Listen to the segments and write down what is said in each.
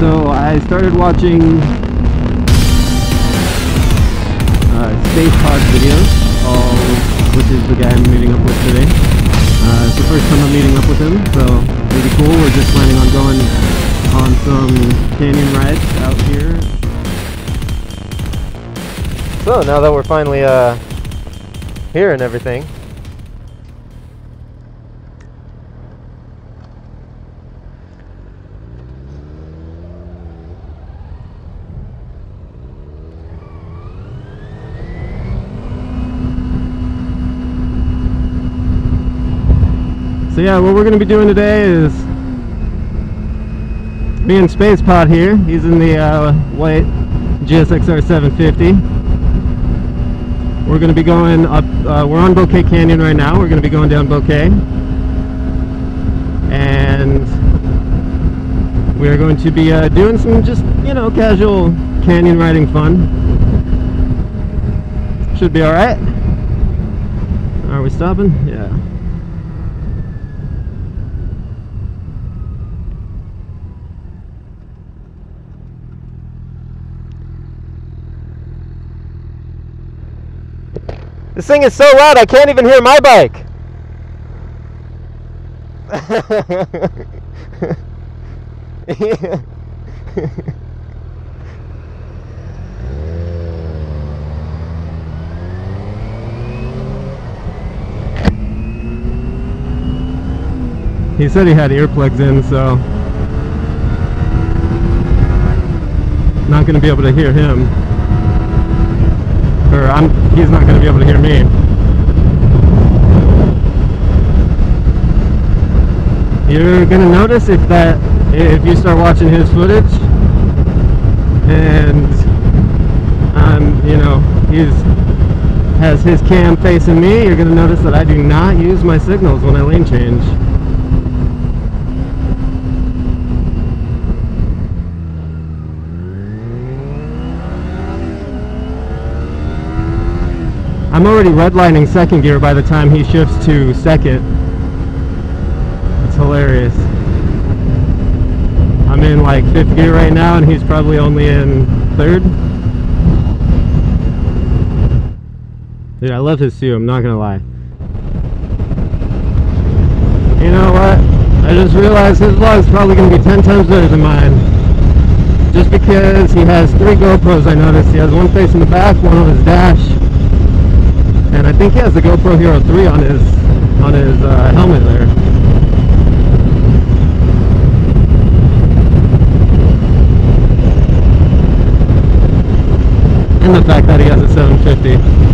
So I started watching Spacep0d videos, which is the guy I'm meeting up with today. It's the first time I'm meeting up with him, so pretty cool. We're just planning on going on some canyon rides out here. So now that we're finally here and everything, so yeah, what we're going to be doing today is me and Spacep0d here. He's in the white GSXR 750. We're going to be going up, we're on Bouquet Canyon right now. We're going to be going down Bouquet. And we're going to be doing some just, you know, casual canyon riding fun. Should be alright. Are we stopping? Yeah. this thing is so loud I can't even hear my bike. He said he had earplugs in, so not going to be able to hear him. Or he's not going to be able to hear me. You're going to notice if you start watching his footage and you know, has his cam facing me, you're going to notice that I do not use my signals when I lane change. I'm already redlining second gear by the time he shifts to second. It's hilarious. I'm in like fifth gear right now and he's probably only in third. Dude, I love his suit, I'm not gonna lie. You know what? I just realized his vlog's probably gonna be 10 times better than mine. Just because he has 3 GoPros, I noticed. He has one facing the back, one on his dash. And I think he has the GoPro Hero 3 on his helmet there. And the fact that he has a 750.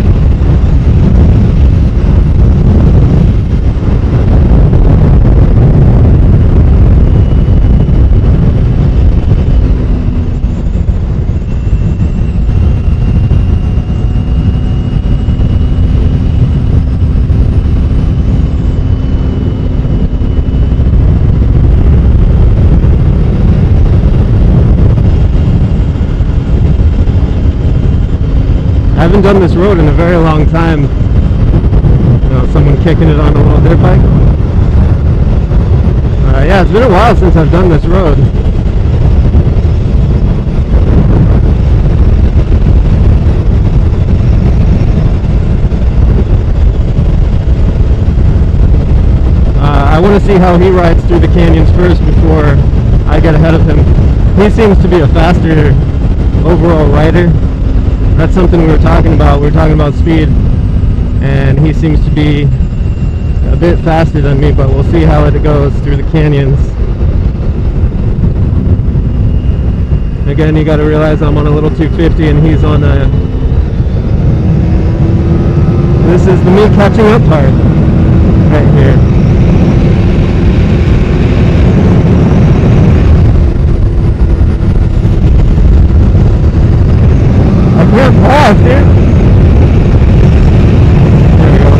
I haven't done this road in a very long time. You know, someone kicking it on a little dirt bike. Yeah, it's been a while since I've done this road. I want to see how he rides through the canyons first before I get ahead of him. He seems to be a faster overall rider. That's something we were talking about. We were talking about speed, and he seems to be a bit faster than me, but we'll see how it goes through the canyons. Again, you got to realize I'm on a little 250 and he's on a... This is the me catching up part right here. Can't pause, dude. There we go.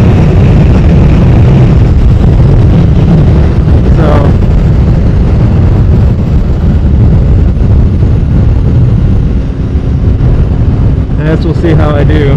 So, I guess we'll see how I do.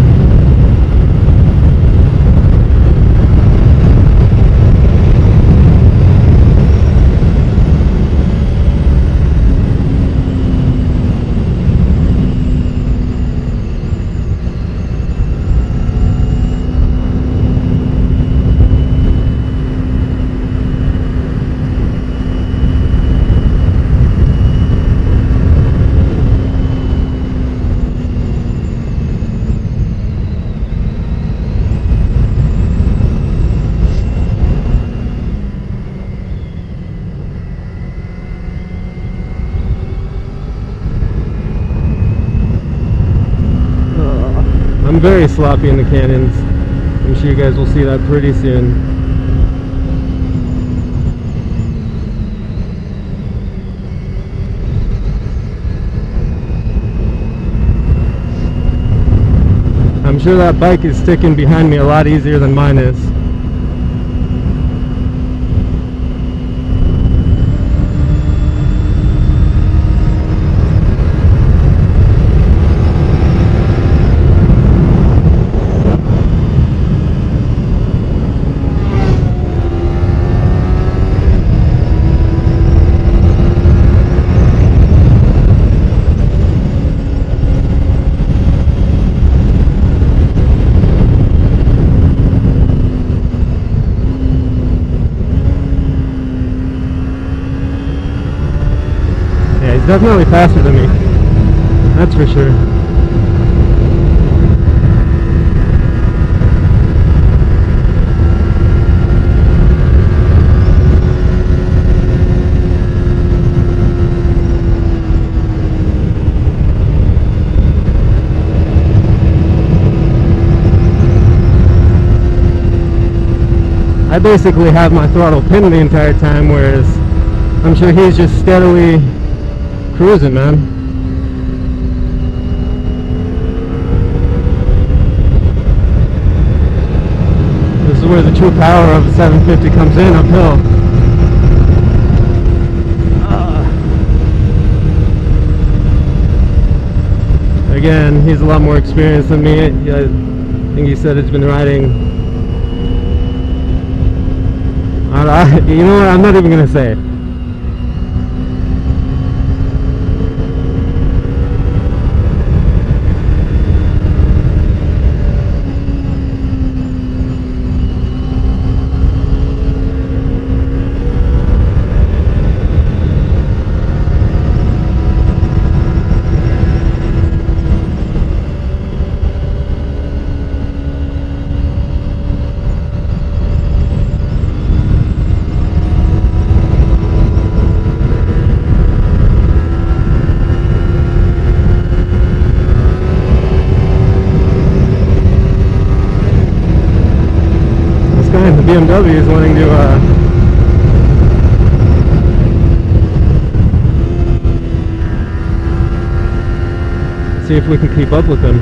very sloppy in the canyons. I'm sure you guys will see that pretty soon. I'm sure that bike is sticking behind me a lot easier than mine is. He's definitely faster than me, that's for sure. I basically have my throttle pinned the entire time, whereas I'm sure he's just steadily cruising, man. This is where the true power of the 750 comes in, uphill. Again, he's a lot more experienced than me. I think he said he's been riding. You know what? I'm not even gonna say it. The BMW is wanting to see if we can keep up with them.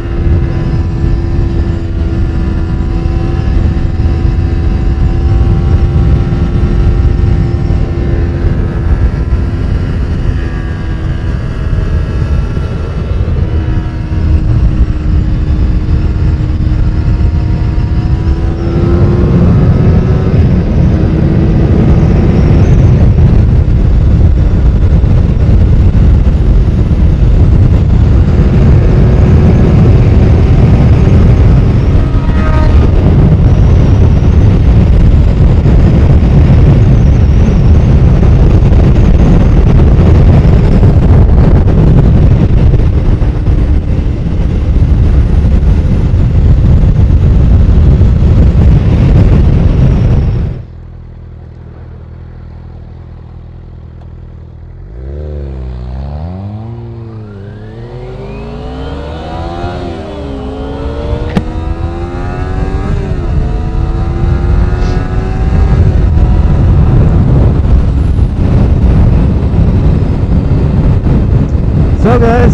So guys,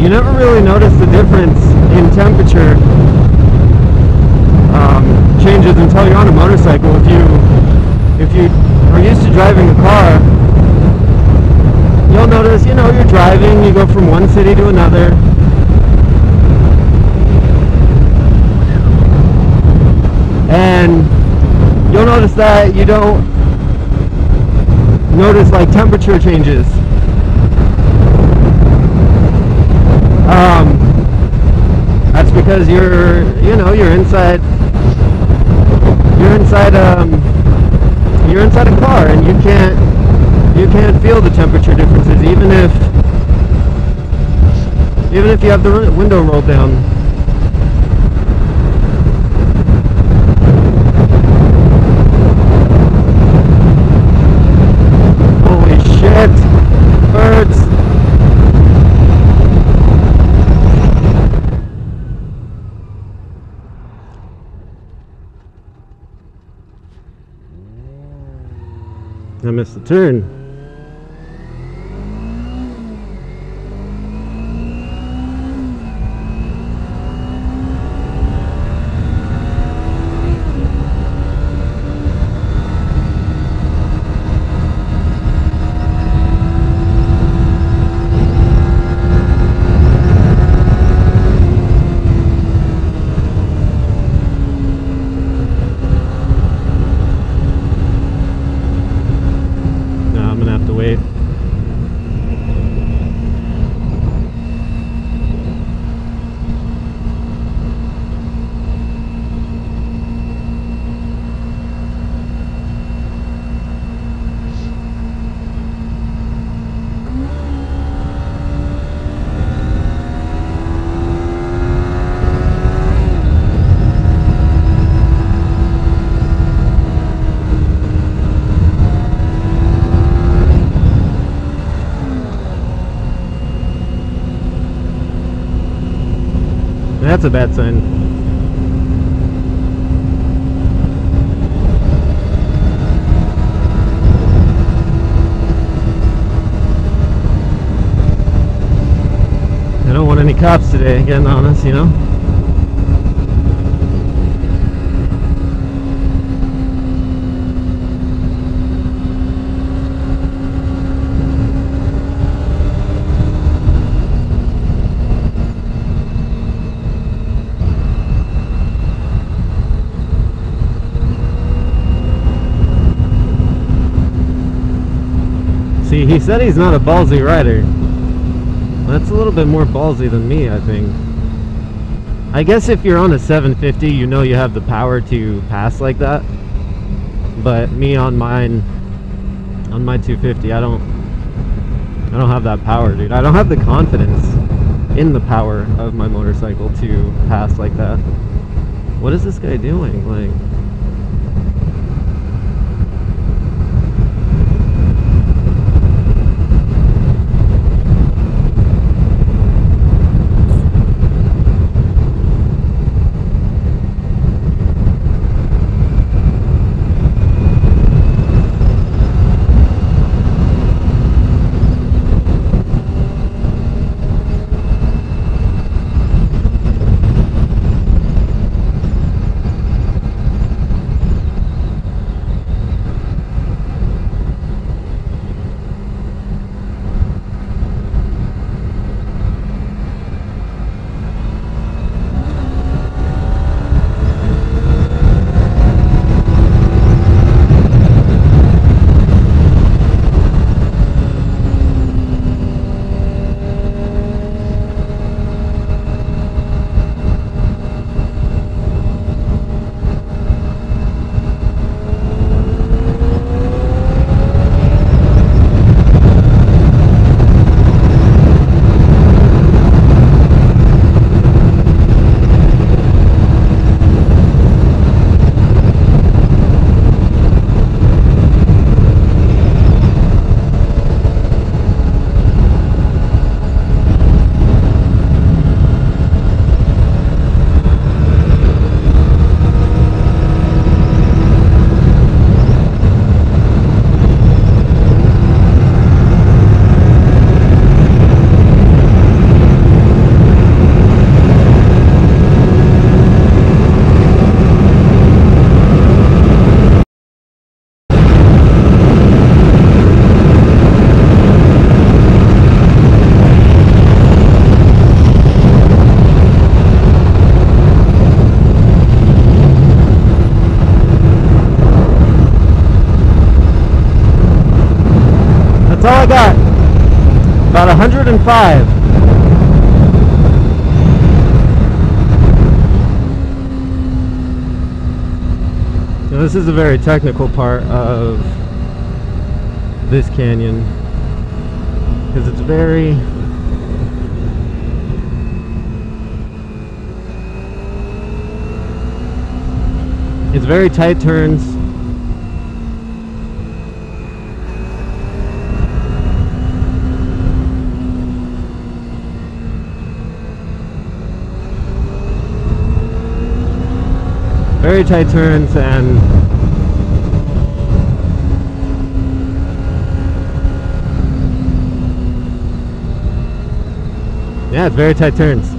you never really notice the difference in temperature changes until you're on a motorcycle. If you are used to driving a car, you'll notice, you know, you're driving, you go from one city to another, and you'll notice that you don't notice like temperature changes. That's because you're inside a car, and you can't feel the temperature differences, even if you have the window rolled down. Holy shit, birds. miss the turn. Wait. That's a bad sign. I don't want any cops today, getting honest, you know? See, he said he's not a ballsy rider. That's a little bit more ballsy than me, I think. I guess if you're on a 750, you know you have the power to pass like that. But me on mine, on my 250, I don't have that power, dude. I don't have the confidence in the power of my motorcycle to pass like that. What is this guy doing? Like, that's all I got. About 105. Now, this is a very technical part of this canyon because it's very tight turns. Very tight turns, and Yeah, it's very tight turns.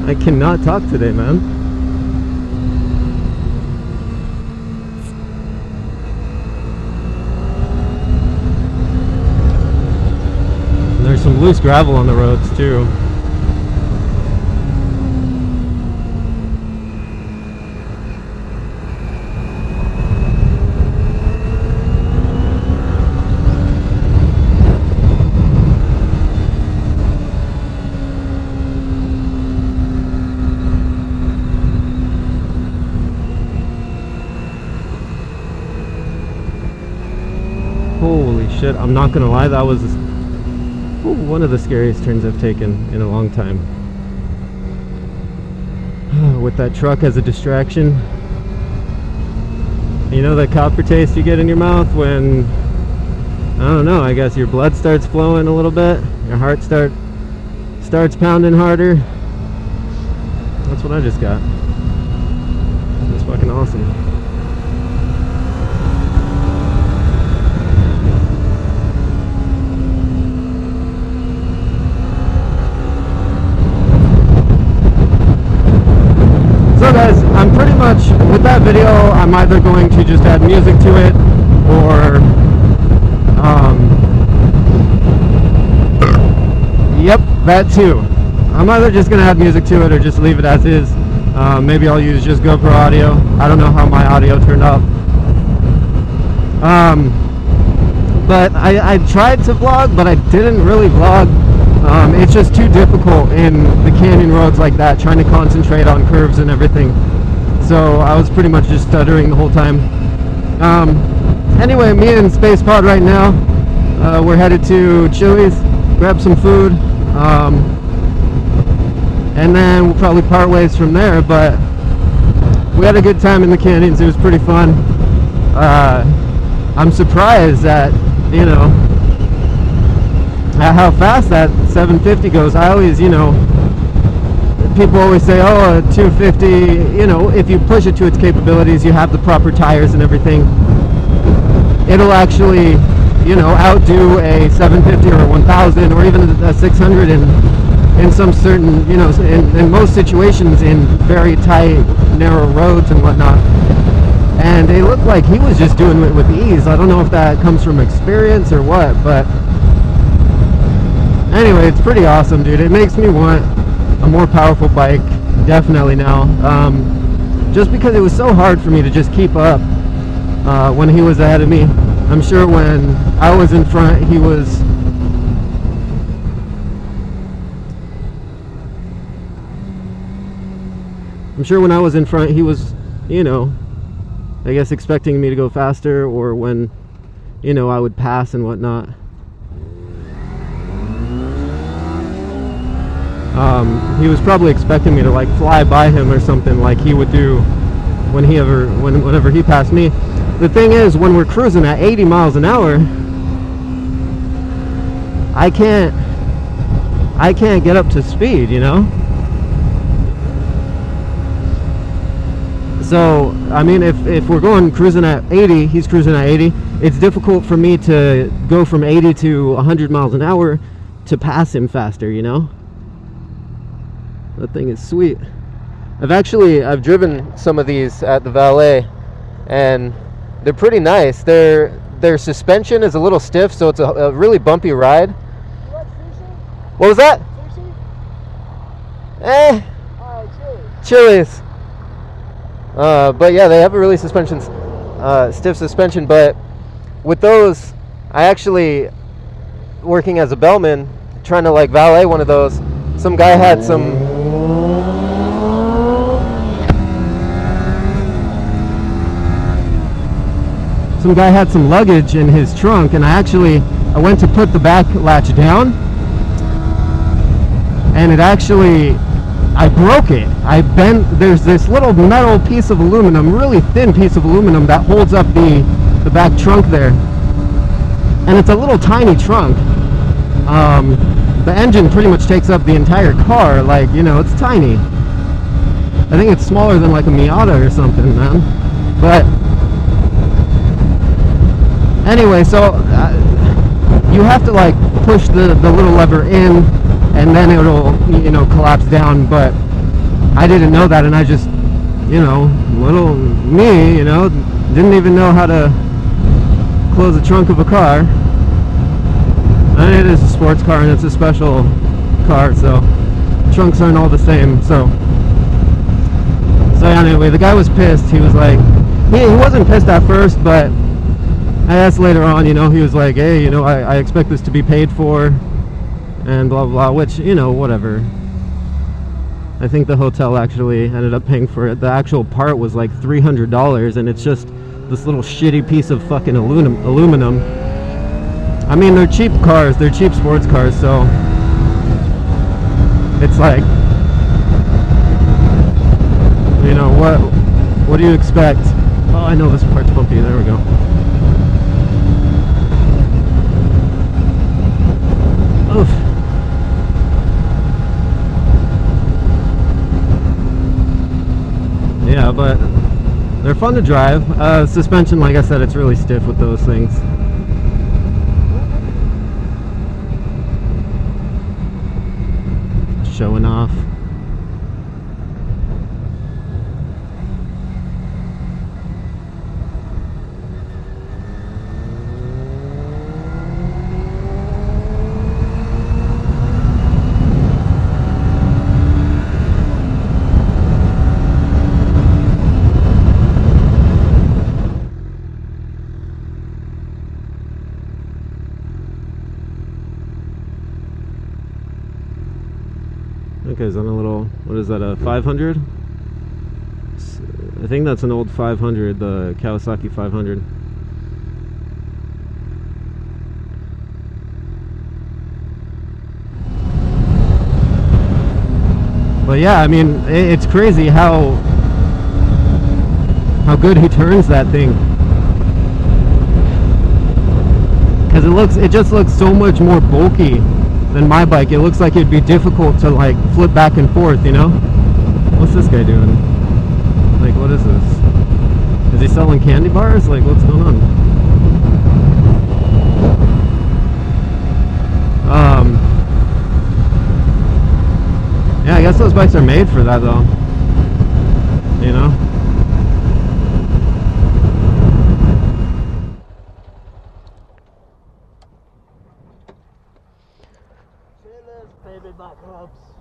I cannot talk today, man. And there's some loose gravel on the roads too. Holy shit, I'm not gonna lie, that was one of the scariest turns I've taken in a long time. With that truck as a distraction. You know that copper taste you get in your mouth when, I don't know, I guess your blood starts flowing a little bit, your heart starts pounding harder. That's what I just got. It's fucking awesome. So guys, I'm pretty much, with that video, I'm either going to just add music to it, or, yep, that too. I'm either just going to add music to it or just leave it as is. Maybe I'll use just GoPro audio. I don't know how my audio turned out. But I tried to vlog, but I didn't really vlog. It's just too difficult in the canyon roads like that, trying to concentrate on curves and everything. So I was pretty much just stuttering the whole time. Anyway, me and Spacep0d right now, we're headed to Chili's, grab some food, and then we'll probably part ways from there. But we had a good time in the canyons. It was pretty fun. I'm surprised that, you know, at how fast that 750 goes. I always, you know, people always say, oh, a 250, you know, if you push it to its capabilities, you have the proper tires and everything, it'll actually, you know, outdo a 750 or a 1000 or even a 600 in some certain, you know, in most situations in very tight, narrow roads and whatnot. And it looked like he was just doing it with ease. I don't know if that comes from experience or what, but anyway, it's pretty awesome, dude. It makes me want a more powerful bike, definitely now. Just because it was so hard for me to just keep up when he was ahead of me. I'm sure when I was in front, he was... I'm sure when I was in front, he was, you know, I guess expecting me to go faster, or when, you know, I would pass and whatnot. He was probably expecting me to like fly by him or something like he would do whenever he passed me. The thing is, when we're cruising at 80 miles an hour, I can't get up to speed, you know? So, I mean, if we're going cruising at 80, he's cruising at 80, it's difficult for me to go from 80 to 100 miles an hour to pass him faster, you know? That thing is sweet. I've driven some of these at the valet, and they're pretty nice. Their suspension is a little stiff, so it's a really bumpy ride. You like sushi? What was that? Sushi? Alright, Chili's. Chili's. But yeah, they have a really stiff suspension. But with those, I actually, working as a bellman, trying to like valet one of those, some guy had some luggage in his trunk, and I went to put the back latch down, and I broke it. There's this little metal piece of aluminum, really thin piece of aluminum, that holds up the back trunk there, and it's a little tiny trunk. The engine pretty much takes up the entire car, like, you know, it's tiny. I think it's smaller than like a Miata or something, man. But anyway, so you have to like push the little lever in and then it'll, you know, collapse down. But I didn't know that, and I just, you know, little me, you know, didn't even know how to close the trunk of a car. And it is a sports car, and it's a special car, so trunks aren't all the same. So anyway, the guy was pissed. He was like, he wasn't pissed at first, but I asked later on, you know, he was like, hey, you know, I expect this to be paid for, and blah, blah, blah, which, you know, whatever. I think the hotel actually ended up paying for it. The actual part was like $300, and it's just this little shitty piece of fucking aluminum. I mean, they're cheap cars, they're cheap sports cars, so it's like, you know, what do you expect? Oh, I know this part's bumpy, there we go. Oof. Yeah, but they're fun to drive. Suspension, like I said, it's really stiff with those things. Showing off. Okay, is on a little, what is that, a 500? I think that's an old 500, the Kawasaki 500. But yeah, I mean, it's crazy how good he turns that thing. Because it just looks so much more bulky than my bike. It looks like it'd be difficult to like flip back and forth, you know? What's this guy doing? Like, what is this? Is he selling candy bars? Like, what's going on? Yeah, I guess those bikes are made for that though, you know?